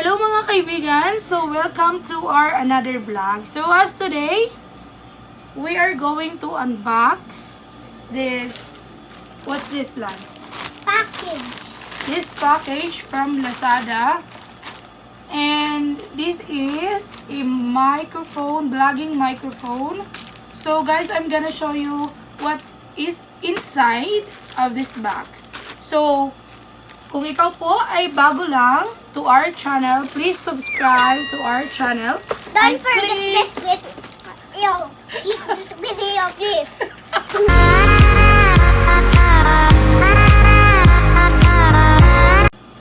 Hello mga kaibigan! So welcome to our another vlog. So as today, we are going to unbox this, what's this, Lance? Package. This package from Lazada. And this is a microphone, vlogging microphone. So guys, I'm gonna show you what is inside of this box. So, kung ikaw po ay bago lang to our channel, please subscribe to our channel. Don't forget this video. This video, please.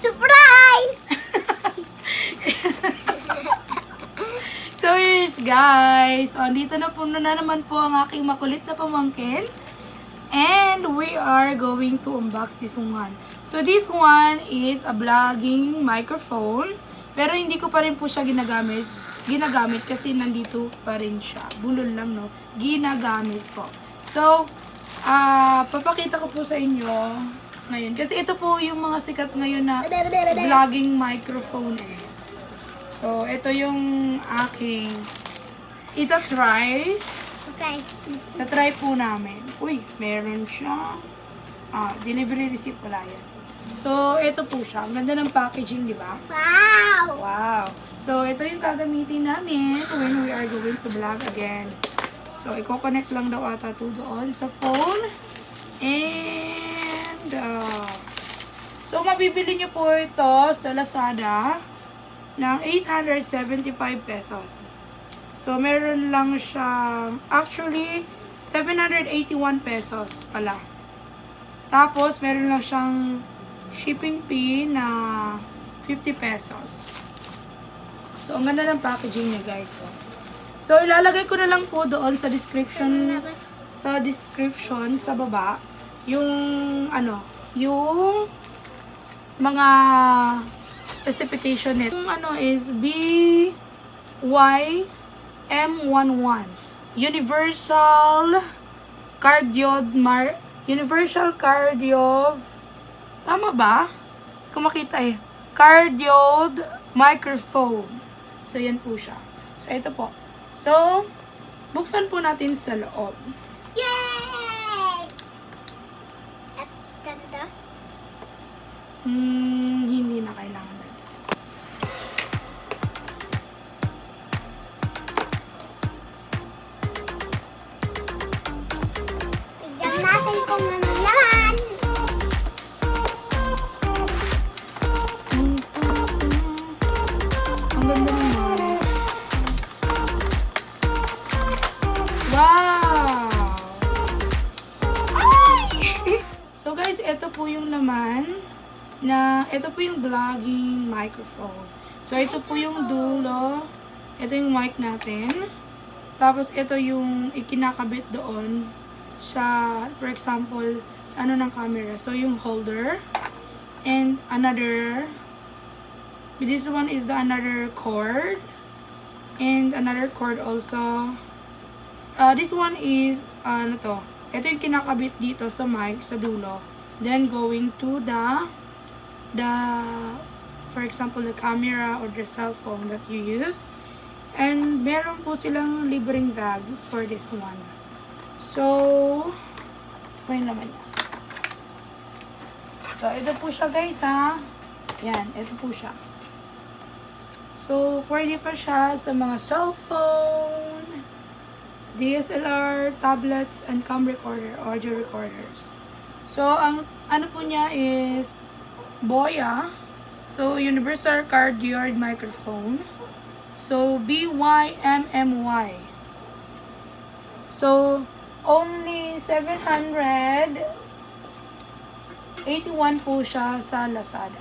Surprise! So here's guys. O, dito na po na naman po ang aking makulit na pamangkin. And we are going to unbox this one. So this one is a vlogging microphone. Pero hindi ko pa rin po siya ginagamit kasi nandito pa rin siya. Bulol lang, no? Ginagamit po. So, papakita ko po sa inyo ngayon. Kasi ito po yung mga sikat ngayon na vlogging microphone eh. So, ito yung aking itatry. Okay. Tatry po namin. Uy, meron siya. Delivery receipt pala yan. So, ito po siya. Ang ganda ng packaging, di ba? Wow! Wow! So, ito yung gagamitin namin when we are going to vlog again. So, i-connect lang daw ata to doon sa phone. And, so, mabibili nyo po ito sa Lazada ng 875 pesos. So, meron lang siyang, actually, 781 pesos pala. Tapos, meron lang siyang shipping fee na 50 pesos. So, ang ganda ng packaging niya, guys. So, ilalagay ko na lang po doon sa description, sa baba, yung, yung mga specification nito. Yung is BY-MM1. Universal Cardio, tama ba? Kung makita eh. Cardioid microphone. So, yan po siya. So, ito po. So, buksan po natin sa loob. Yay! At ganda. Hindi na kailangan. Tignan natin kung ano laman. Ang ganda naman. Wow! Ay! So guys, ito po yung laman na, ito po yung vlogging microphone. So ito po yung dulo. Ito yung mic natin. Tapos ito yung ikinakabit doon sa, for example, sa ano ng camera. So yung holder. And another, this one is the another cord. And another cord also. This one is, ito yung kinakabit dito sa mic, sa dulo. Then going to the, for example, the camera or the cell phone that you use. And meron po silang libreng bag for this one. So, ito yung naman niya. So, ito po siya guys ha. Yan, ito po siya. So, pwede pa siya sa mga cellphone, DSLR, tablets, and camrecorder, audio recorders. So, ang ano po niya is BY-MM. So, Universal Cardioid Microphone. So, BY-MM1. So, only 781 po siya sa Lazada.